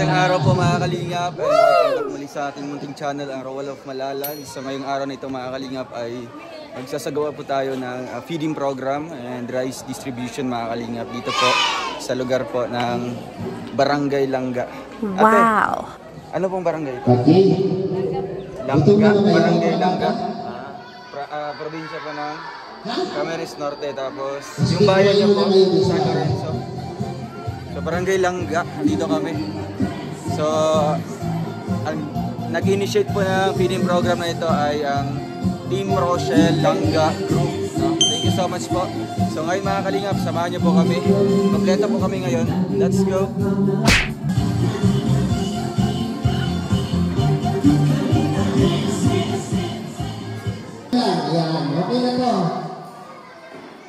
Magandang araw po mga kalingap, and welcome back muli sa ating munting channel, ang Roel of Malalag. So ngayong araw na ito mga kalingap ay magsasagawa po tayo ng feeding program and rice distribution mga kalingap dito po sa lugar po ng Barangay Langga. Ate, wow! ano pong barangay ito? Langga, Barangay Langga. Probinsya po ng Camarines Norte, tapos yung bayan niyo po San Lorenzo. So Barangay Langga, dito kami. So nag-initiate po ng feeding program na ito ay ang Team Rochelle Langga Group. Thank you so much po. So ngayon mga kalingap, samahan niyo po kami. Kompleto po kami ngayon. Let's go! Ayan, okay na to.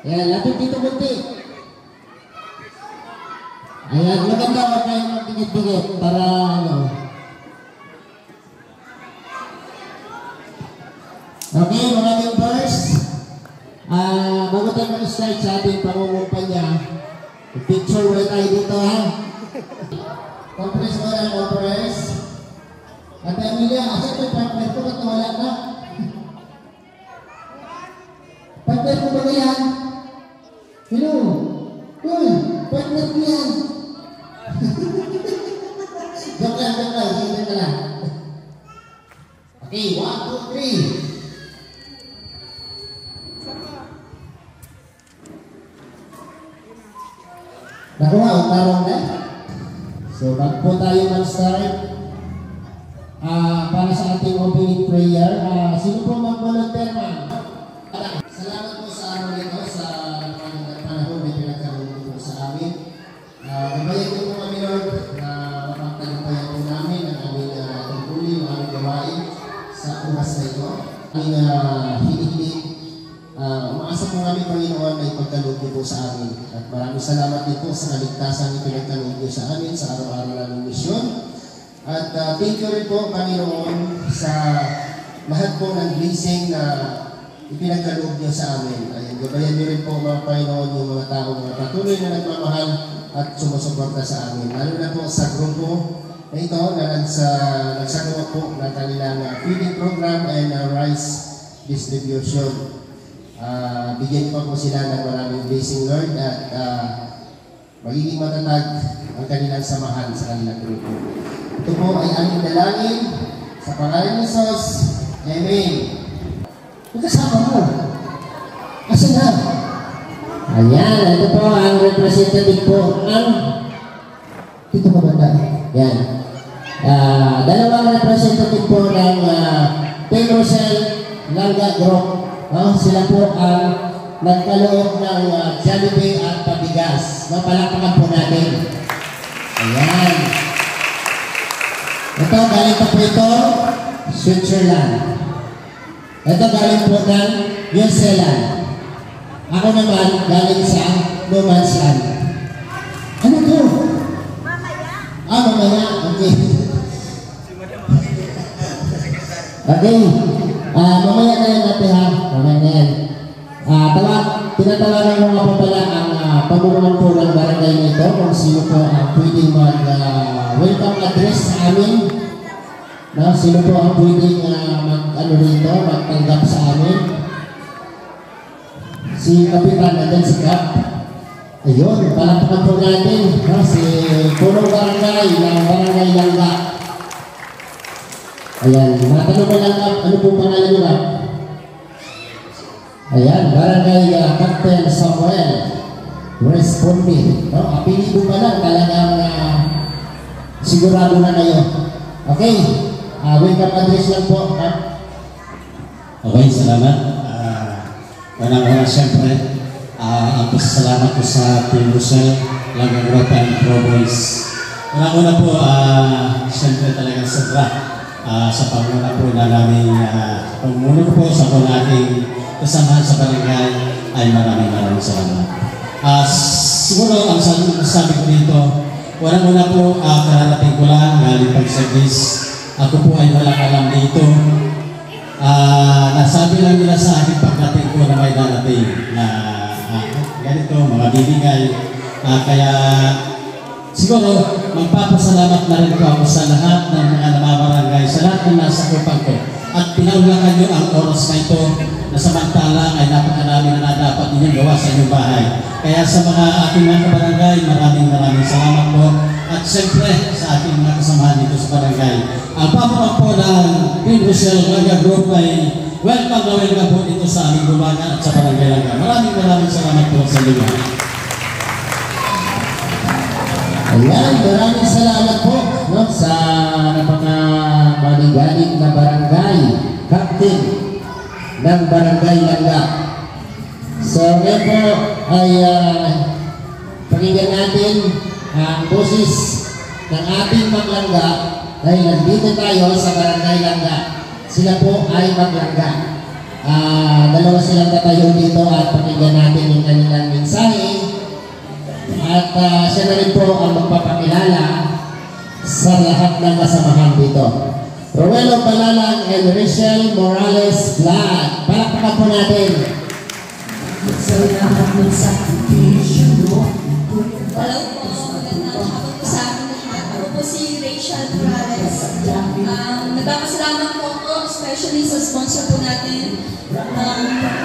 Ayan, lapit dito kunti. Ayan, maganda huwag kayong magdikit-dikit para ano. Okay, mga members. Bago tayo mag-start sa ating pangungumpanya, picture muna tayo dito ha. Compress mo na, compress. At Emilia, asa ito yung partner ko, ba't wala na? Partner ko ba yan? Hello? Uy, partner ko yan. Joke lang, sige ka lang. Okay, 1, 2, 3. Nakuha, utarong na. So, bago po tayo mag-start, para sa ating opening prayer, sino po mag-volunteer man? Salamat po sa araw nito, sa panahon na pinagkaroon po sa amin. Nabayag po kami, Lord, na mapagtagumpayan po namin ang aming tungkulin, ang aming gawain sa oras na ito. Aming hinihiling, umaasa po namin, Panginoon, na ipagkaloob niyo po sa amin. At maraming salamat din po sa kaligtasan na pinagkaloob niyo sa amin sa araw-araw naming misyon. At thank you rin po, Panginoon, sa lahat po ng blessing na ipinagkaloob niyo sa amin. Ayan, gabayan niyo rin po, mga Panginoon, yung mga taong mga patuloy na nagmamahal at sumusuporta sa amin. Lalo na po sa grupo na ito na nagsagawa po ng kanilang feeding program and rice distribution. Bigyan pa po sila ng maraming blessing, Lord, at magiging matatag ang kanilang samahan sa kanilang grupo. Ito po ay aming dalangin sa pangalan ni Jesus. Amen. Kasama mo. Asa na? Ayan, ito po ang representative po ng dito ka banda. Ayan. Dalawang representative po ng Team Rochelle Langga Group. Sila po ang nagkaloob ng Jollibee at pabigas. Palakpakan po natin. Ayan. Ito, galing pa po ito, Switzerland. Ito galing po ng New Zealand. Ako naman galing sa No Man's Land. Ano to? Mamaya. Mamaya. Okay. Okay. Mamaya na yan natin ha. Mamaya na yan. Tinatawagan mo nga po pala ang pamumuhan po ng barangay nito kung sino po ang pwedeng mag-welcome address sa amin. Sino po ang pwedeng magtanggap sa amin? Si Kapitan natin, si Kap. Ayun, palakpakan po natin. Si punong barangay ng Barangay Langga. Ayan, matanong ko lang, Kap, ano pong pangalan nyo, Kap? Ayan, Barangay Captain Samuel Responde. Apelido pa lang, talagang sigurado na kayo. Okay. Welcome address lang po. Okay, salamat. Unang-una siyempre, ang pasasalamat po sa Team Rochelle Langga Group and Pro Boys. Unang-una po, siyempre talagang sobra sa panguna po na namin, panguna po sa po nating kasamahan sa barangay ay maraming salamat. Siguro ang sabi ko dito, unang-una po, kararating ko lang, galing pag-service. Ako po ay walang alam dito. Nasabi lang nila sa akin pagdating ko na may darating na ganito, mga bibigay. Kaya siguro magpapasalamat na rin po ako sa lahat ng mga namabarangay, sa lahat ng nasa kupang ko. At pinaulangan nyo ang oras na ito na samantalang ay napakarami na dapat ninyong gawa sa inyong bahay. Kaya sa mga aking mga kabarangay, maraming salamat po. At siyempre sa aking mga kasamahan dito sa barangay. Ang pamunuan po ng Team Rochelle Langga Group ay welcome po dito sa aming bumaga at sa barangay Langga. Maraming salamat po sa inyo. Ayan, maraming salamat po no, sa napaka-maligalig na barangay captain ng barangay Langga. So ngayon po ay pakinggan natin ang boses ng ating maglangga dahil nandito tayo sa barangay Langga. Sila po ay maglangga. Dalawa silang tatayo dito at pakinggan natin yung kanilang mensahe. At siya na rin po ang magpapakilala sa lahat ng kasamahan dito. Rowelo Malalang and Rachel Morales Vlad. Palakpakan po natin. Sa lahat ng sakripisyo mo. Hello po, magandang hapon po sa akin lahat. Ako po si Rachel Morales. Nagpapasalamat po ako, especially sa sponsor po natin,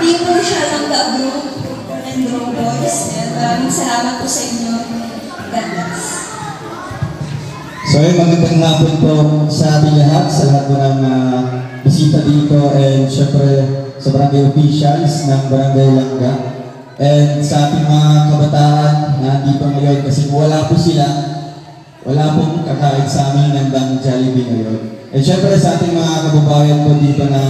Team Rochelle Langga Group and Grow Boys. And maraming salamat po sa inyo. God bless. So magandang hapon po sa ating lahat, sa lahat po ng bisita dito, and syempre sa barangay officials ng barangay Langga, and sa ating mga kabataan na dito ngayon, kasi kung wala po sila, wala pong kakain sa amin ng Jollibee ngayon. And syempre sa ating mga kababayan po dito na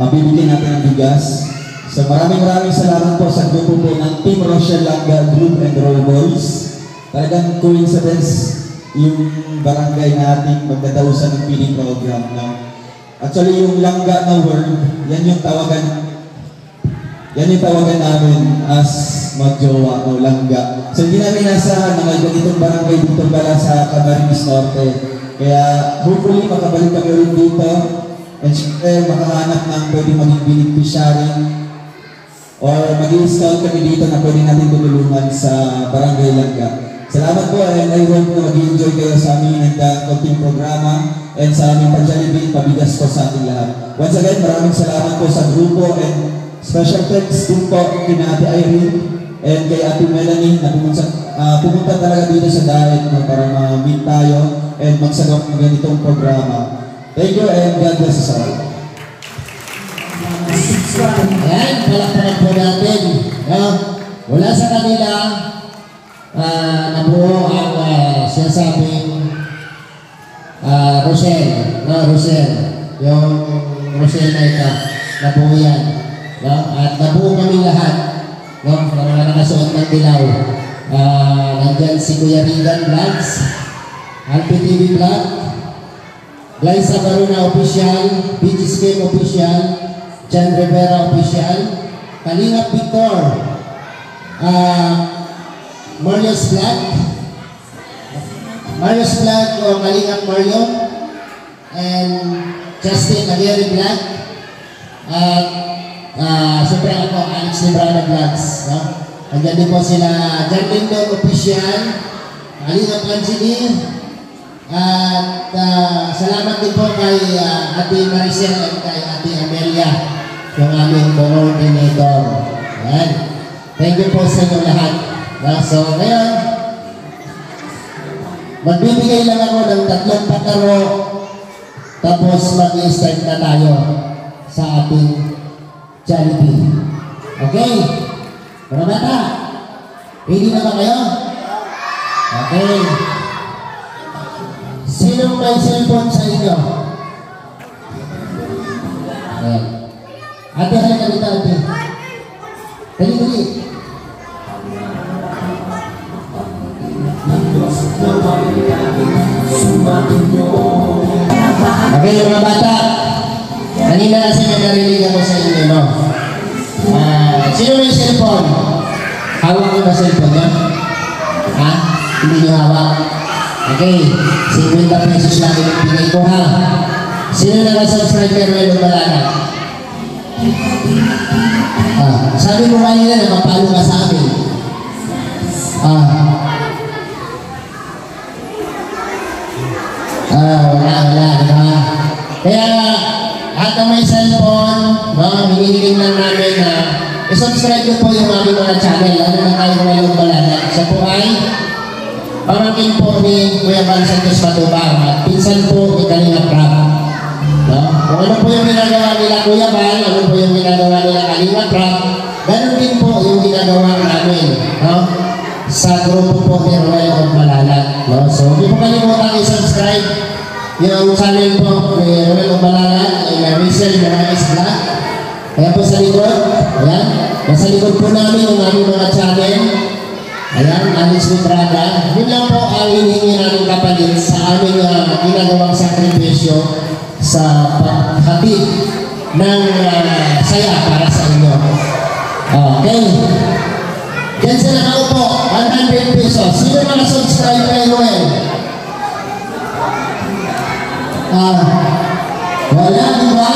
bibigyan natin ng bigas. So maraming salamat po sa grupo po ng Team Rochelle Langga Group and Roll Boys. Talagang coincidence yung barangay natin magdadausan ng feeding program na actually yung Langga na word, yan yung tawagan namin as magjowa o Langga. So hindi namin nasahan na may ganitong barangay dito pala sa Camarines Norte. Kaya hopefully makabalik kami ulit dito and syempre makahanap ng pwede maging beneficiary or mag-i-scout kami dito na pwede natin tutulungan sa barangay Langga. Salamat po, and I hope na mag-enjoy kayo sa aming konting programa and sa aming pag-Jollibee, pabigas ko sa ating lahat. Once again, maraming salamat po sa grupo, and special thanks din po kina Ate Irene and kay Ate Melanie na pumunta talaga dito sa diet para ma-meet tayo and magsagawa ng ganitong programa. Thank you and God bless us all. Ayan, palakpakan po natin. Wala sa kanila nabuo ang sinasabing Rochelle. Rochelle. Yung Rochelle na ito. Nabuo yan. At nabuo kami lahat. Mga nakasuot ng dilaw. Nandyan si Kuya Regan Vlogs, Alpi TV Vlog, Glyza Baruna Official, Beaches Game Official, Jan Rivera Official, Kalingap Victor, Marius Vlog o Kalingap Mario, and Justin Aguirre Vlog, at siyempre ako, Alex Librana Vlogs. Andyan din po sila Jan Lindon Official, Kalingap Angeline, at salamat din po kay Ate Maricel at kay Ate Amelia, yung aming coordinator. Ayan. Thank you po sa inyo lahat. So ngayon, magbibigay lang ako ng 3 pataro, tapos mag-i-start na tayo sa ating Jollibee. Okay? Mga bata, ready na ba kayo? Okay. Sinong may cellphone sa inyo? Ayan. Ate, halika dito, ate. Dali. Okay, mga bata. Kanina kasi narinig ako sa inyo, no? Sino may cellphone? Hawak ko ba cellphone niya? Ha? Hindi niyo hawak? Okay, 50 pesos lang yung bigay ko, ha? Sino nag-subscribe kay Rowelo Malalang? Sabi mo kanina na mapalo ka sa amin. Wala, diba? Kaya, at ang may cellphone, hinihiling lang namin na i-subscribe nyo po yung aming mga channel, lalo na kayo Royal of Malalag. Siya po ay pamangkin po ni Kuya Val Santos Matubang at pinsan po ni Kalinga Prab. No? Kung ano po yung ginagawa nila Kuya Val, ano po yung ginagawa nila Kalinga Prab, ganun din po yung ginagawa namin, no? Sa grupo po ni Royal of Malalag. No? So, hindi po kalimutan i-subscribe yung channel po ni Royal of Malalag, ay Rizal Moraes Vlog. Kaya po sa likod, ayan, nasa likod po namin yung aming mga channel. Ayan, Alice Mitrada. Yun lang po ang hinihingi namin kapalit sa aming ginagawang sakripisyo sa paghatid ng saya para sa inyo. Okay. Diyan sila nakaupo, 100 pesos. Sino mga subscribe kay Noel? Wala, di ba?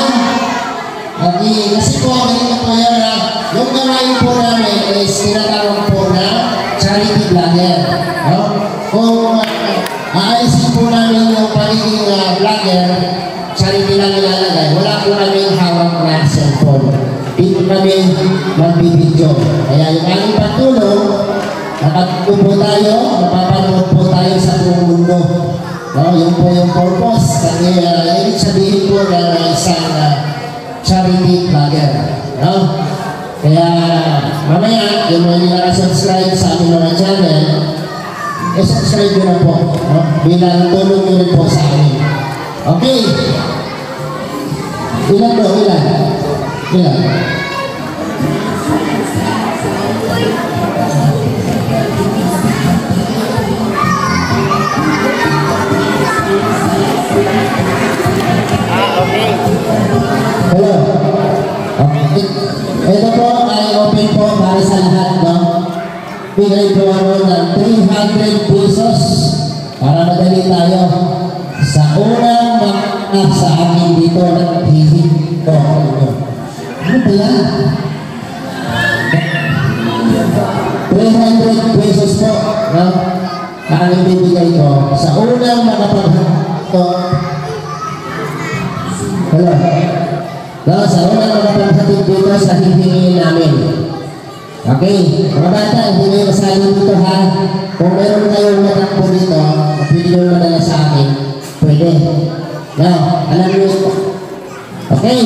Okay, kasi po, ganito po yan. Yung gawain po namin is tinatawag po na charity vlogger. No? Kung aalisin po namin yung pagiging vlogger, charity lang ilalagay. Wala po kami hawak na cellphone. Dito kami magbibidyo. Kaya yung aming pagtulong, nakatupo tayo, napapanood po tayo sa buong mundo. No? Yung po yung purpose. Kaya ibig sabihin po na isang charity vlogger. No? Kaya mamaya, yung mga hindi nakasubscribe sa aming mga channel, subscribe nyo na po. No? Bilang tulong nyo rin po sa amin. Okay. Ilan po? Ilan? Ilan? Hello. Okay. Ito po ay open po para sa lahat, no? Bigay po ako ng 300 pesos para madali tayo sa unang mga sa akin dito naghihig ko. Ano ba yan? 300 pesos po, no? Ang ibibigay ko sa unang makapaghato. Hello. No, sa unang makapaghatid dito sa hihingin namin. Okay, mga bata, hindi kayo masali dito ha. Kung meron kayong matakbo dito, pwede nyo madala sa akin. Pwede. No, alam nyo ito. Okay,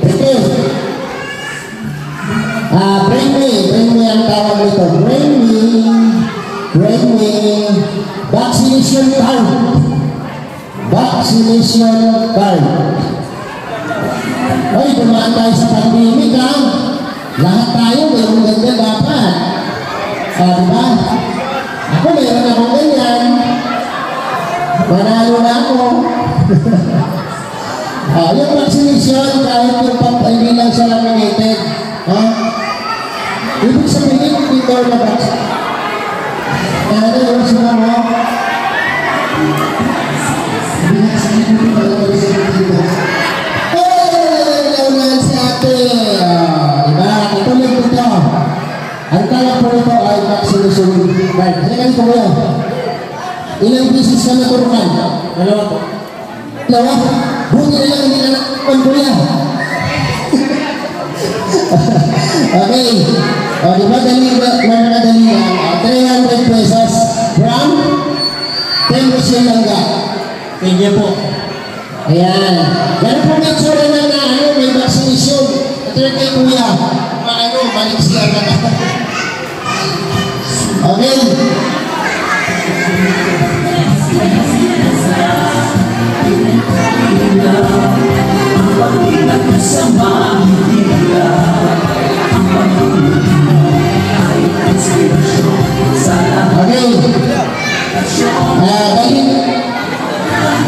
pwede. Bring me ang tawag nito. Bring me vaccination card. Vaccination card. Ay, dumaan tayo sa pandemic ha. Lahat tayo mayroong ganda dapat. Diba? Ako mayroon akong ganyan. Manalo na ako. Yung vaccination, kahit yung hindi lang siya laminated. Ibig sabihin, dito na vaccine. Kaya yung sila mo, ang tawag po nito ay vaccination card. Sige ganito mo yan. Ilang pieces ka naturukan? Dalawa po. Dalawa? Buti na lang hindi na nakakpan ko yan. Okay. O, diba dali yan? 300 pesos from Tempo Silangga. Thank you po. Ayan. Yan po may tsura na may vaccination. Ito na kay Kuya. Balik siya na. Okay.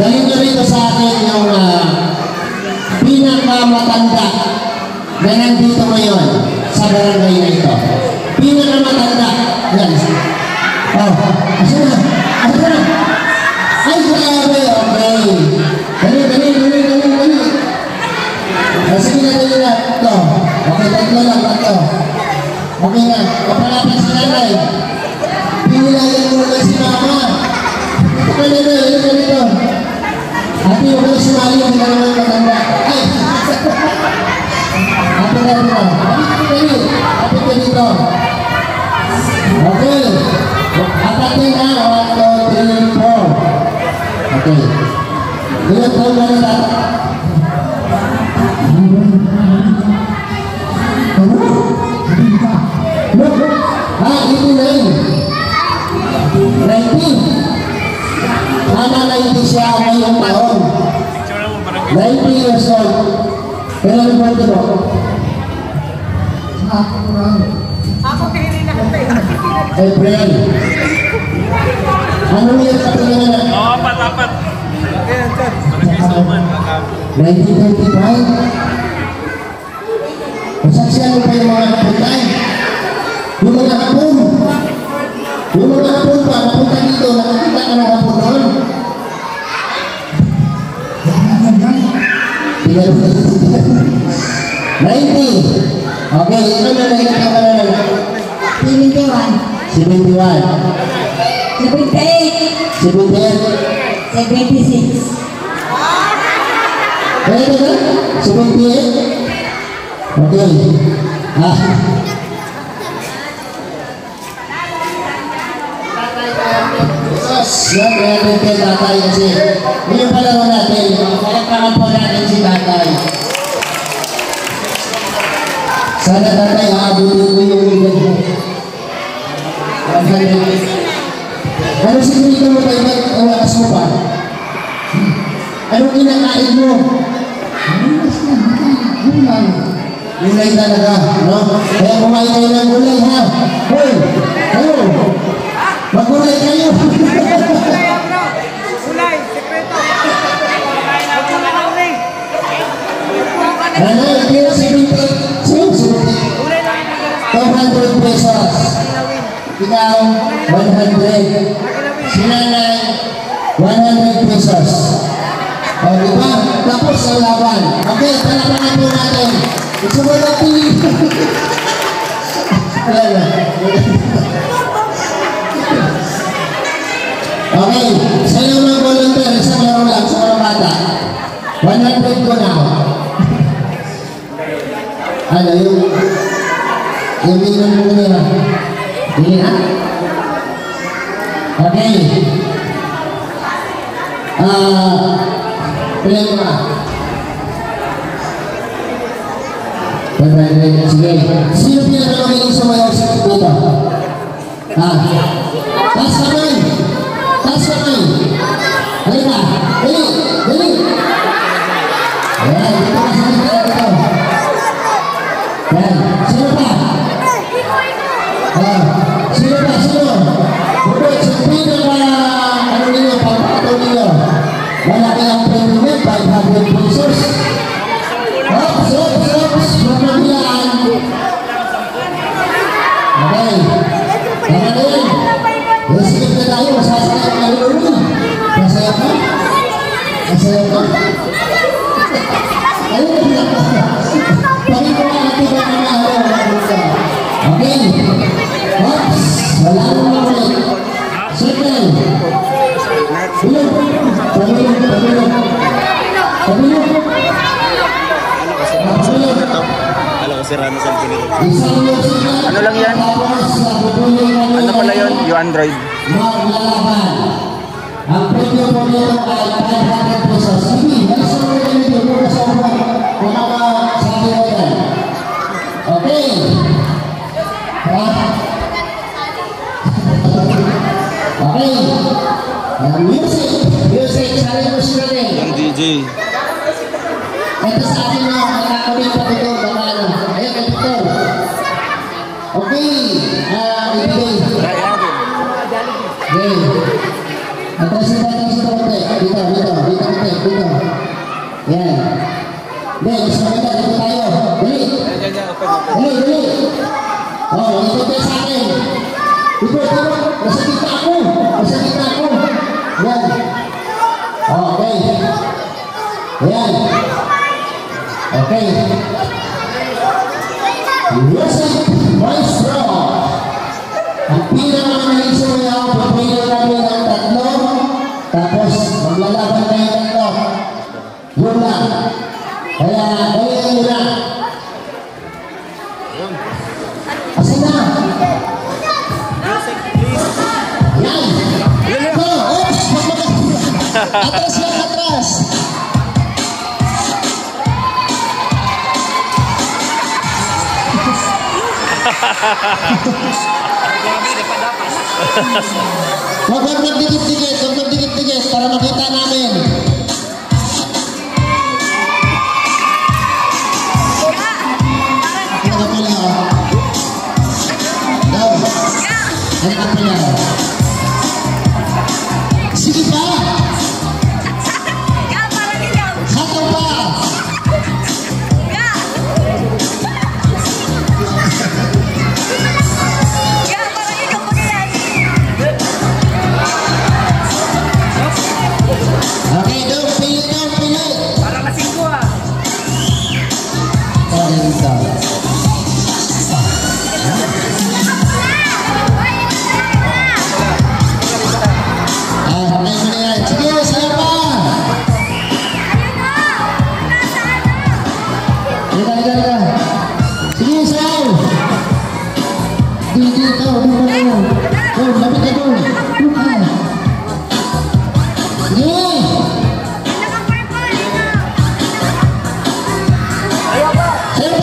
Dalhin nyo rito sa akin yung pinakamatanda na nandito ngayon sa barangay na ito. Pinakamatanda. Yan. Asa na? Ay, grabe. Okay. Dali. Sige na. Ito. Okay, tatlo lang. Okay na. Kapalapit si nanay. Pinilayan mo lang si mama. Ito ka dito. Ate, huwag kayo sumali, hindi na naman matanda. Ay! Ate na rin na. Ate ka dito. Okay. Atatin na. 1, 2, 3, 4. Okay. Ilan taon na nila? Ito na yun. 19. Sana 90 siya ngayong taon. 90 years old. Kailan ang birthday mo? April. Anong year ka tingin na? Oo, apat. 1925? Masaksiyan mo pa yung mga napuntay? Yung mga hapon. Yung mga hapon pa, napunta dito, nakakita ka ng hapon doon. Tingnan mo na 90. Okay, ito na nakikita ka na 71. 71. 78. 78. 76. Kaya ka na? 78? Okay. Yan, meron kay tatay kasi yung palaro natin, palagpakan po natin si tatay. Sana tatay, haabutin ko yung edad mo. Ano sigurito mo tayo ang lakas mo pa? Anong kinakain mo? Gulay talaga, no? Kaya kumain kayo ng gulay, ha? Hoy! Kayo! Magulay kayo! Gulay, sekreto. Ano, kaya 200 pesos. Ikaw, 100. Sinanay, 100 pesos. O, diba? Tapos ang laban. Okay, palapanan po natin. Gusto mo lang pili. Okay, sa'yo mga volunteer, isang laro lang sa mga bata. 100 ko na. Ano, yung bilang mo nila. Hindi na? Okay. Pilay mo ka. Sige. Sino pinakamagiling sumayaw sa dito? Taas kamay! Taas kamay! Halika! Dali! Dali! Ayan, dito ka sa dito. Ayan, sino pa? Sino pa? Sino? Bukod sa pinaka ano ninyo, pagpataw ninyo. Malaki ang premium, 500 pesos. Ops! Magpabilaan. Okay. Tama na yan. Resikip na tayo. Masasaya ka na rin. Masaya ka? Masaya ka? Ayun na pinaka. Pagkikuha natin ba mga araw. Okay. Ops! Wala naman ulit. Circle. Bilog. Pabilog. Pabilog. Pabilog. Ano lang yan? Ano pala yun? Yung Android. Maglalaban. Ang premyo po nito ay 500 pesos. Sige, nasa mga nito muna sa mga sabi mo yan. Okay. Okay. Music. Music. Sali mo sila rin. Yung DJ. Ito sa akin mo, nakakabit pa ito, baka ano. Ayan, ito. Okay. Ibigay. Okay. Atrasin konti. Dito. Dito. Yan. Hindi, mas maganda. Dito tayo. Dali. Dali. Oh, ito tayo sa akin. Ito. Nasa kita ako. Yan. Okay. Yan. Okay. Music Maestro. Ang pinakamaling sumayaw, pagpili namin ng 3. Tapos maglalaban kayo ng 3. Atras yan, atras. Huwag magdikit-dikit para makita namin. Ano ka pala? Daw. Ano ka pala? Sige pa! Hataw pa! Okay, daw, pili. Parang lasing ko ah. Sige, saya pa! Liga. Sige, sayaw! Dito, doon pa lang. Doon, lapit ka doon. Doon ka. Sige!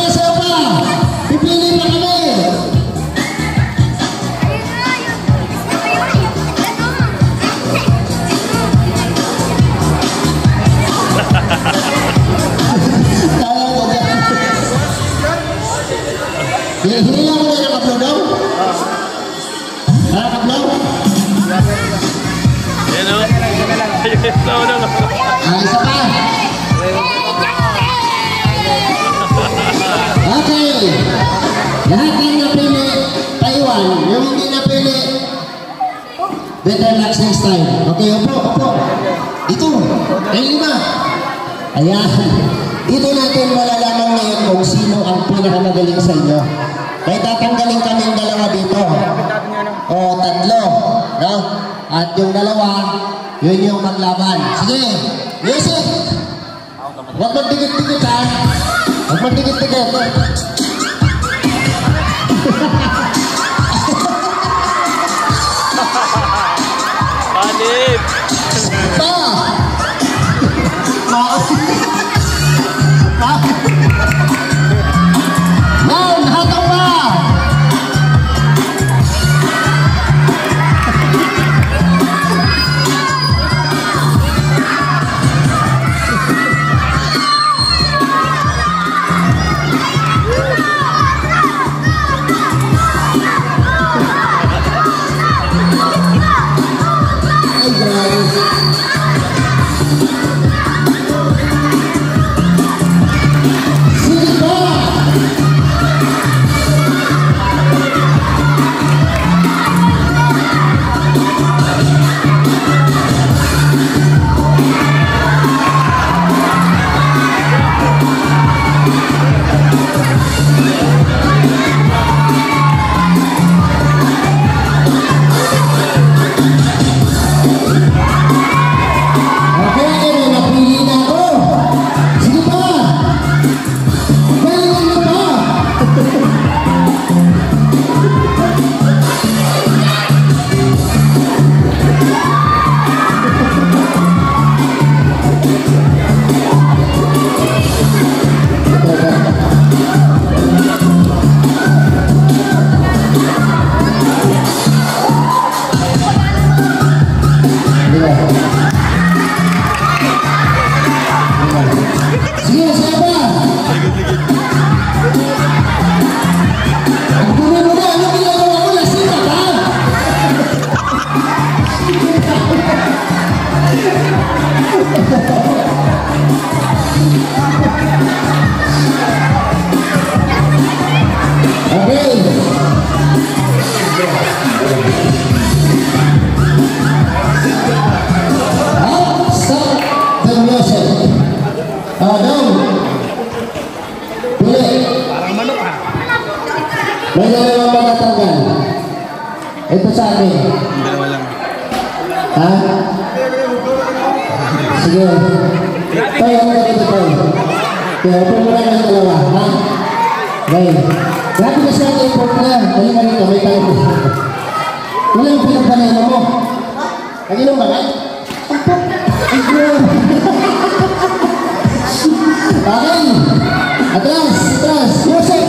Sayaw pa! Pipili pa kami! Hinilang mo na nakaplo daw? Nakaplo? Yan o. Isa pa. Okay. Lahat ng napili, Taiwan. Yung hindi napili, better luck next time. Okay, upo. Dito. Ay, 5. Ayan. Dito natin malalaman ngayon kung sino ang pinakamagaling sa inyo. Kaya tatanggalin kaming 2 dito. O, 3. No? At yung 2, yun yung maglaban. Sige, music! Huwag magdikit-dikit ha. Huwag magdikit-dikit. Panip! Down, hataw pa! Ay, grabe. Sige pa! Okay, napili na ako. Sige pa! Galingan mo pa! Sige, saya pa! Ang dumi mo na, ano ginagawa mo? Lasing ka ba? Okay. Stop the music. Down. Pili. Parang manok ah. May 2 matatanggal. Ito sa akin. Yung 2 lang. Ha? Sige. Tayo mo dito tayo. Kaya upo mo lang ng 2. Ha? Okay. Grabe kasi ang import na. Dali na rito. May tayo po. Wala yung pinagpanay mo. Ang inom ba? Ay? Okay. Atras, atras. Yusek.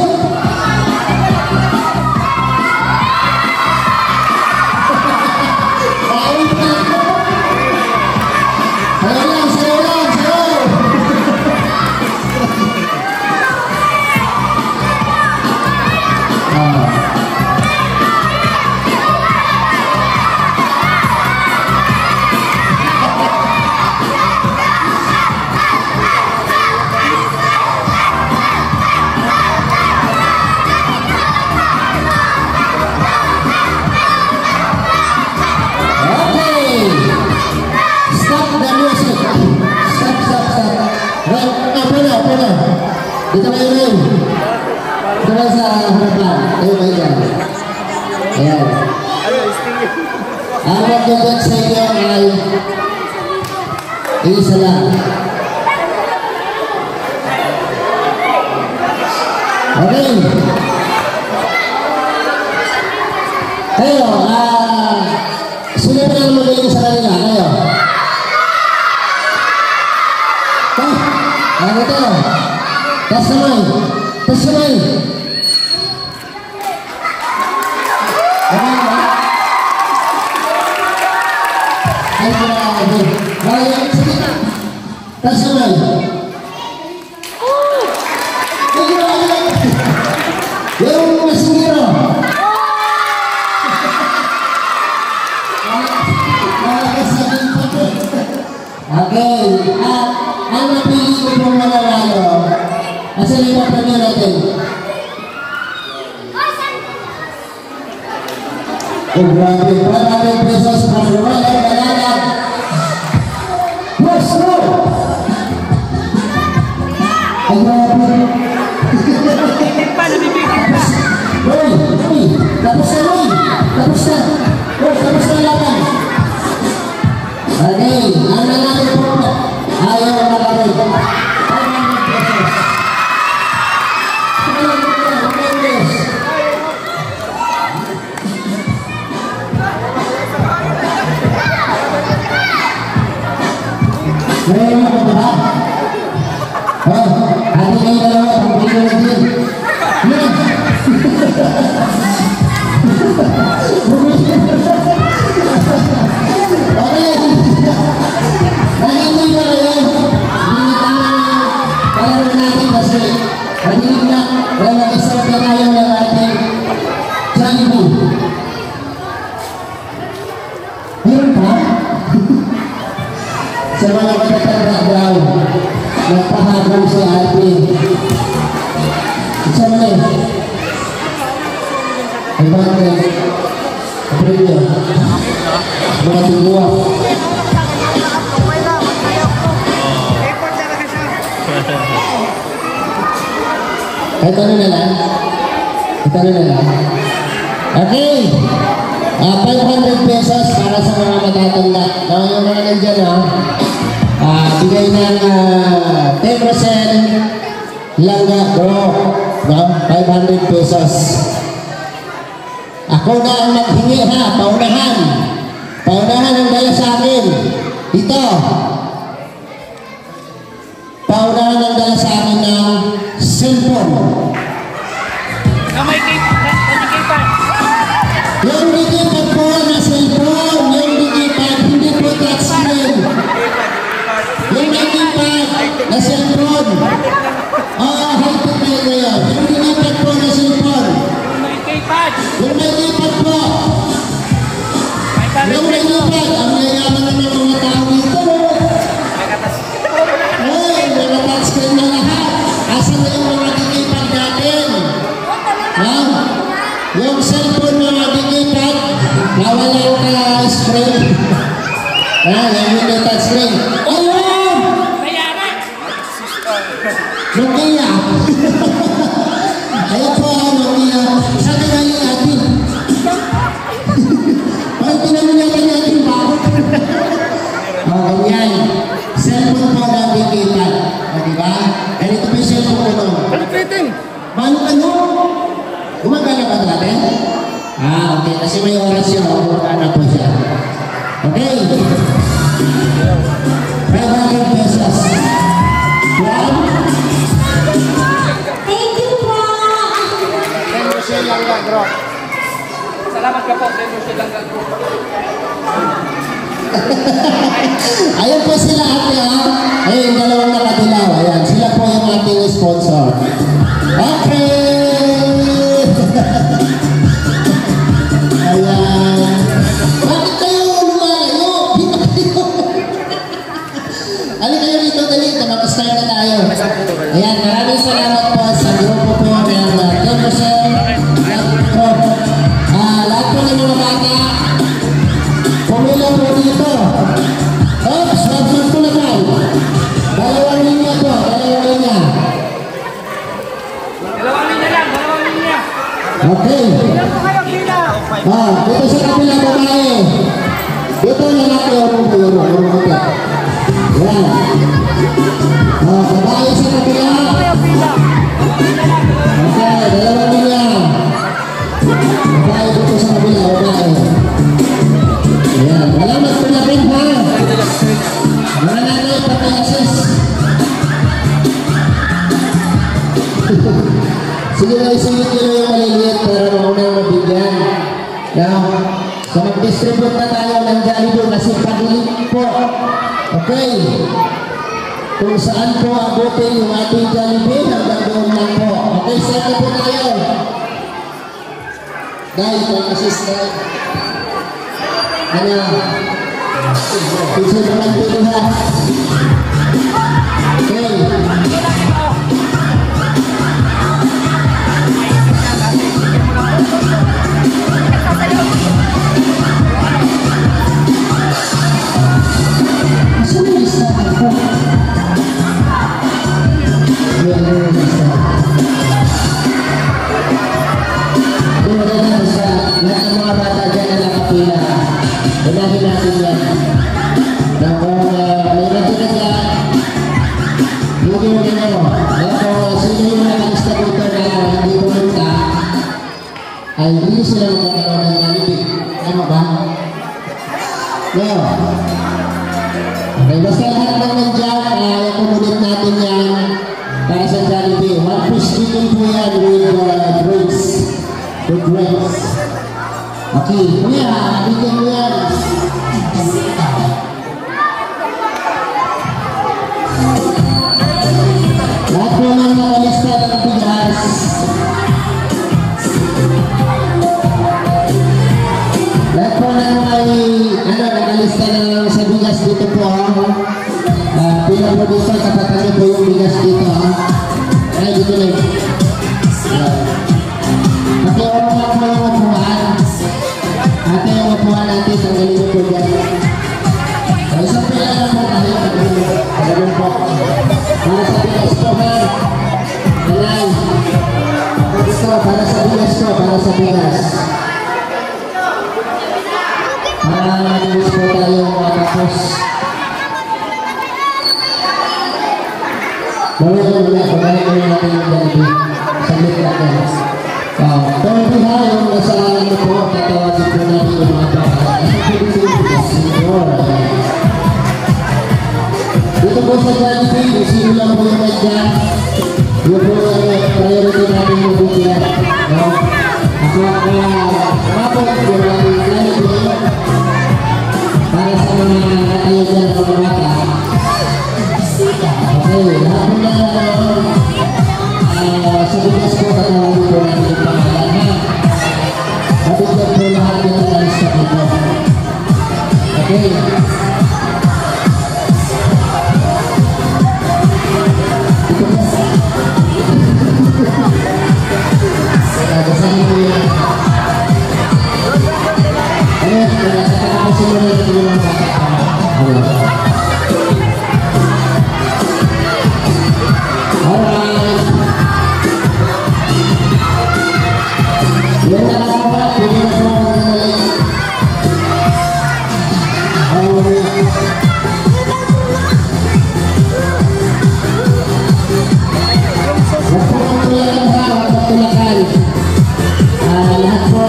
Sayo lang, sayo lang, sayo. Dito kayo rin. Dito kayo sa harapan. Kayo kayo dyan. Ayan. Ang magdagdag sa inyo ay isa lang. Okay. Kayo, sino pa naman magaling sa kanila? Kayo. Ano ito? Tas kamay. Tas kamay. Ay, grabe. Ay, sige. Tas kamay. Ay, grabe. Yung masingiro. Okay. Ang napili ko pong mananalo. Asan yung papremyo natin? Oh, grabe. 100 pesos para Royal Malalag. Yes, no! Ay, grabe. Nabibigit pa, nabibigit pa. Roy, Roy. Tapos na, Roy. Tapos na. Roy, tapos na laban. Okay. Ang nanalo po. Ayaw na magaling. 500 pesos. Ngayon ako ba? Hati kayo dalawa, pag-bigyan ko lang din. Yan! Okay! Nag-enjoy ba kayo? Palaro natin kasi madilig na dahil nag-isip na tayo ng ating Jollibee. Meron pa? Sa mga katatanda daw, nagpahabang si Alvin. Isa mo na ay bakit? Aprilyo. Mga tingguwa. Ito na lang. Ito na lang. Okay. 500 pesos para sa mga matatanda. Yung mga nandiyan, bigay ng 10% langga, bro. No? 500 pesos. Ako na ang maghingi, ha? Paunahan. Paunahan ang dala sa akin. Ito. Paunahan ang dala sa akin ng cellphone. Kamay kaypan. Yung digipad po na cellphone, yung digipad, hindi po touchscreen. Yung digipad na cellphone. High-tech na yun. Yung digipad po na cellphone. Yung digipad po. Yung digipad, ang nayaman naman ng mga tao dito. Ay, mga touchscreen na lahat. Asan na yung mga digipad natin? Yung cellphone mga digipad, nawala ka screen. Yung touchscreen. Ayun! Nokia. Ayun po, Nokia. Sabi nga yung atin. Parang tinanong natin bakit. Ganyan. Cellphone po na digipad. Diba? Ganito po yung cellphone ko nun. Ano? Gumagana ba natin? Okay. Kasi may oras yun. Gumagana po siya. Okay. 500 pesos. 1, Langga Group. Salamat ka po sa Rochelle Langga Group. Ayan po sila ate ha. Ayun, yung dalawang nakadilaw. Ayan, sila po yung ating sponsor. Okay! Ayan. Bakit kayo lumalayo? Dito kayo. Halika kayo dito, dali. Mag-start na tayo. Ayan, maraming salamat po sa grupo po ng Team Rochelle. Lahat po ng mga bata. Pumila po dito. Oops, wag po na tayo. Dalawang linya po, dalawang linya. Dalawang linya lang, dalawang linya. Okay. Ilan po kayo pila? Dito sa kapila babae. Dito na natin yung mga yan. Babae sa kapila. Kayo pila. Okay, dalawang linya. Babae dito sa kapila, babae. Ayan, wala magpilapin ha. Wala na kayo pati-access. Sige na isingit nyo yung maliliit para maunang mabigyan. Now, so mag-distribute na tayo ng Jollibee kasi pag-link po. Okay. Kung saan po abutin yung ating Jollibee, hanggang doon lang po. Okay, set na po tayo. Dahil pag-assist tayo. Ano? Bisa naman dito ha. Okay. Saan yung isa ako? Yan yung isa. Doon na sa lahat ng mga bata dyan na nakapila. Unahin natin yan. Na kung may natin dyan, hindi mo ginawa. Kung sino yung nakalista dito na hindi pumunta, ay hindi sila magkakaroon ng Jollibee. Ano ba? No. Okay, basta lahat ng nandiyan, i-accommodate natin yan para sa Jollibee. One-piece chicken po yan with drinks. With drinks. Okay, kuya, bigyan mo yan. Lahat po ng nakalista ng bigas. Lahat po ng nakalista ng sa bigas dito po. Pila po dito, kapatid po yung bigas dito. Ay, dito lang. Pakiorong lang po yung upuan. Ate yung upuan natin, tanggalin mo po dyan. Isang pila lang po tayo. Tanggalin po. Para sa bigas po, man. Alay. Ito, para sa bigas po, para sa bigas. Para nagawis po tayo matapos. Bawin natin yung Jollibee. Saglit lang yan. Pero yung nasa ano po, tatawagin po natin yung mga baka. Dito po sa Jollibee, sino lang po yung medya. Yun po yung priority natin yung bigyan. Ako mapot po natin yung Jollibee para sa mga katayo dyan ng mga bata. Okay, lahat po na sa bigas po katawagin po natin yung pangalan ha. Mabigyan po lahat yung nakalista dito. Okay. Basahin po yun. Ano, nakakapos mo na yung mga bata. Alright. Yan na lang po. Pwede na po magmamali. Magpapatulakan. Lahat po.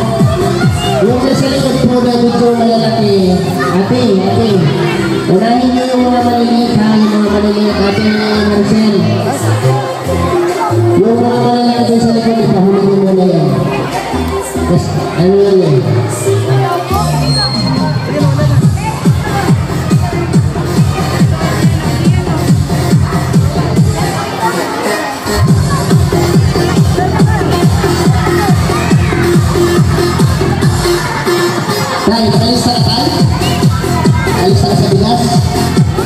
Yung nasa likod po na dito malalaki. Ate. Unahin nyo yung mga maliliit ha. Yung mga maliliit. Ate Marcel. Yung mga malalaki sa likod, ipahuli nyo muna yan.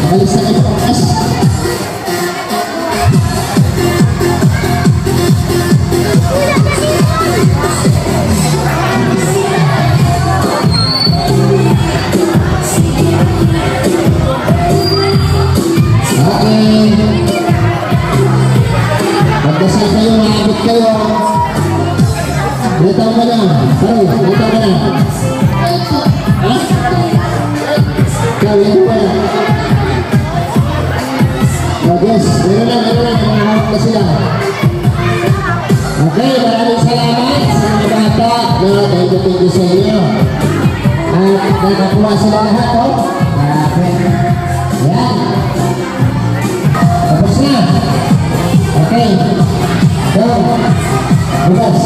Nakalis na kayo po, guys. Magdasal kayo, maabot kayo. Litaw ka na. Sorry, litaw ka na. Ha? Ikaw, yan ba? Oh, yes. Meron lang. Mahawak na sila. Okay, maraming salamat sa mga bata. Thank you sa inyo. At nakakuha sila lahat, oh. Yan. Tapos na. Okay. Go. Bukas.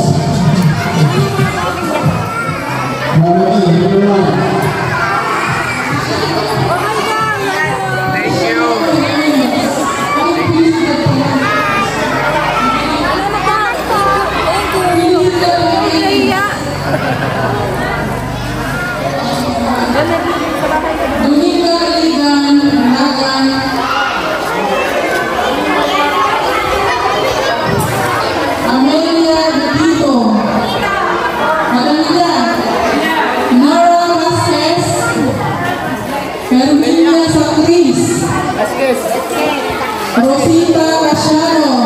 Rosita Casiano,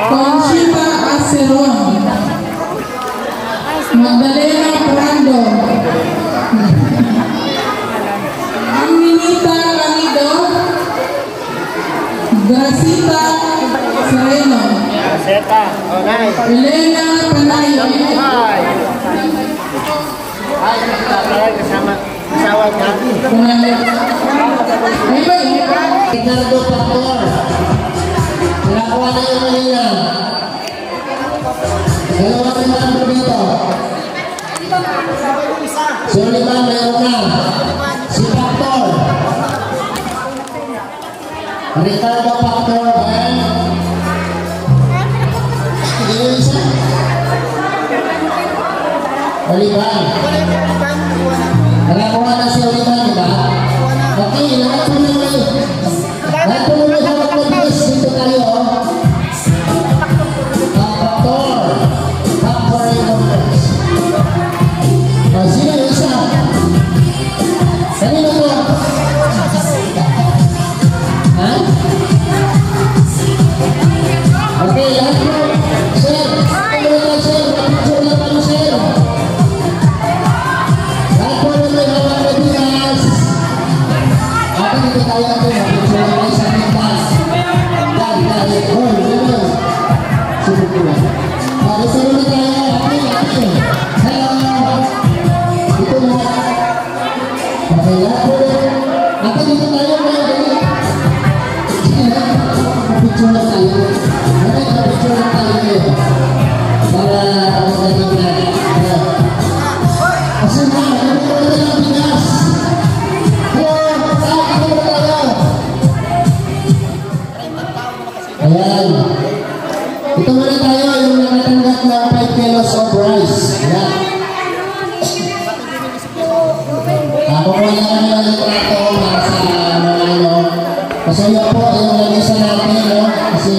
Conchita Aceron, Magdalena Prando, Aminita Canido, Gracita Sereno, Elena Canayo, Ricardo Pastor. Nakakuha na yung kanina. Dalawa na naman dito. Suliman, meron na. Si Pastor. Ricardo Pastor. Yung isa. Olivan. Nakakuha na si Olivan, diba? Okay, lahat po na kayo. Lahat po na hawak na bilis. Dito tayo. Factor. Factor numbers. Sino yung isa? Kanino po? Ha? Okay, lahat po. Sir, ano na sir? Picture na tayo sir. Lahat po na may hawak na bilis. Hindi tayo natin mag-picture na kayo sa pintas. Dahil, sunod ko lang. Sunod na tayo. Ate. Hello. Ito na. Okay, lahat po rin. Ate, dito tayo. Sige na. Mag-picture na tayo. Ate, mag-picture na tayo. Para mag-picture na tayo. Kasi na, ano po na lang pintas. Ayan. Ito muna tayo yung nakatanggap ng 5 kilos of rice. Ayan. Ako po na kami ng litrato para sa mga ano. Pasuyo po yung nalisa natin, no? Kasi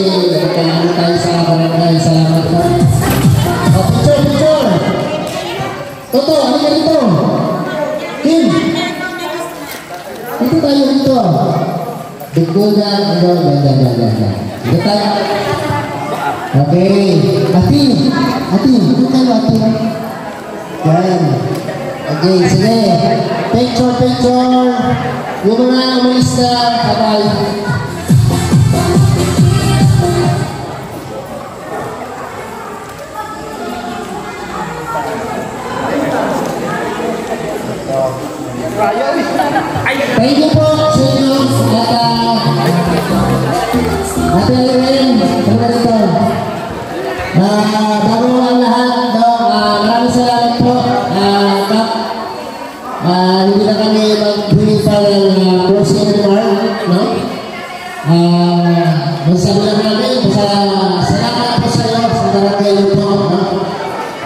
kailangan tayo sa barangay. Salamat po. Oh, picture! Toto, ano ka dito? Kim! Dito tayo dito. Dugdugan, ganda. Dito tayo. Okay. Ati, dito tayo ati. Yan. Okay, sige. Picture. Yung mga umalista, bye-bye. Thank you po sa inyo at Ate Irene, dito. Bago ang lahat, maraming salamat po. Hindi na kami magbili pa ng closing remark, no? Masabi lang namin, salamat po sa iyo, sa barangay po, no?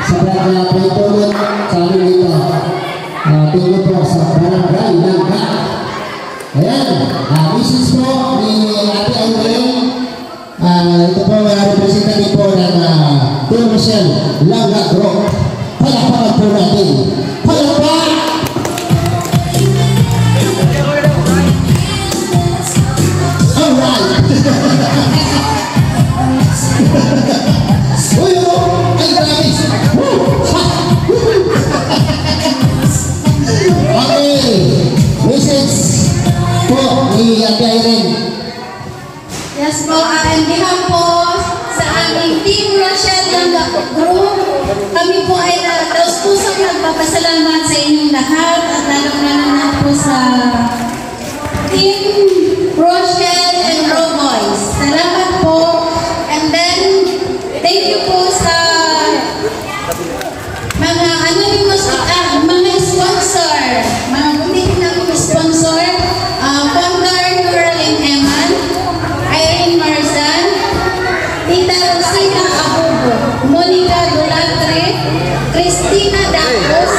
Sa pagpapalituloy sa amin dito. Tingin po sa barangay, langga. Ayan, Mrs. po ni Ate Irene. Ito po mga representative po ng Team Rochelle Langga Group. Palakpakan po natin. Palakpak! Alright! Uy, ay grabe! Okay, message po ni Ate Irene. Yes po, on behalf po sa aming Team Rochelle Langga Group, kami po ay taos pusong nagpapasalamat sa inyong lahat at lalong-lalo na po sa Team Rochelle and Row Boys. Salamat po. And then, thank you po sa mga mga sponsor, mga bumili ng sponsor, Founder Caroline Eman, Irene Marzan, Tita Rosina Abubo, Monica Durante, Christina Dacos,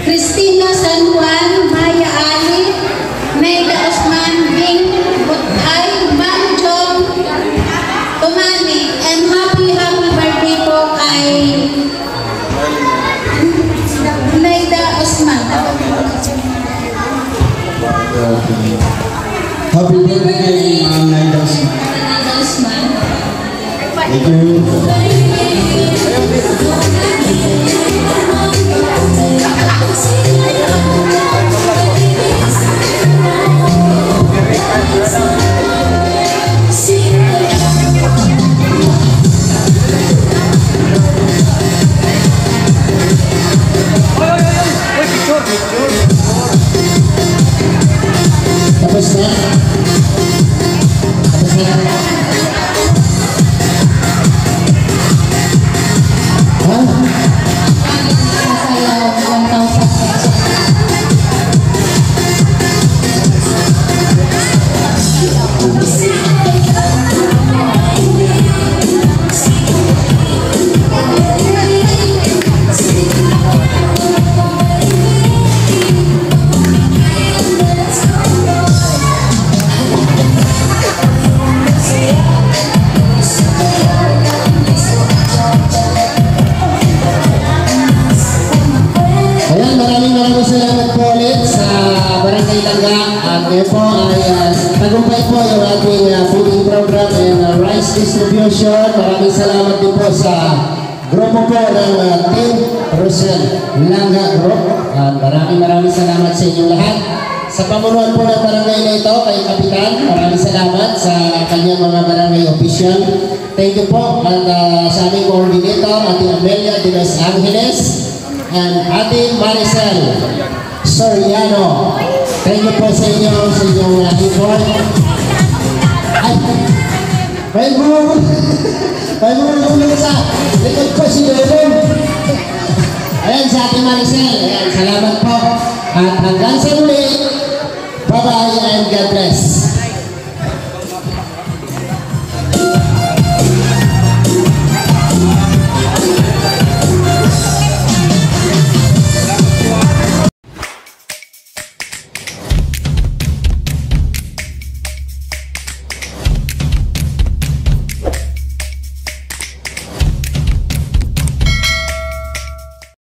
Christina San Juan, Maya Ali, Mayda Osman, Bing Butay, Manjong Tumani, and happy birthday po kay Mayda Osman. Happy birthday, Ma'am Naida Osman. Mayda Osman. Thank you. Tapos na? Tapos na? Ha? Sasayaw 1,000 pesos. Ayan, maraming salamat po ulit sa Barangay Langga. At ngayon po ay tagumpay po yung ating fooding program and rice distribution. Maraming salamat din po sa grupo po ng Team Rochelle Langga Group. Maraming salamat sa inyong lahat. Sa pamunuan po ng barangay na ito, kay Kapitan, maraming salamat sa kanyang mga barangay official. Thank you po. At sa aming coordinator, Ate Amelia de Los Angeles, and Ate Maricel Soriano. Thank you po sa inyong effort. Ay, may mga sa likod ko si Lulong. Ayan sa Ate Maricel.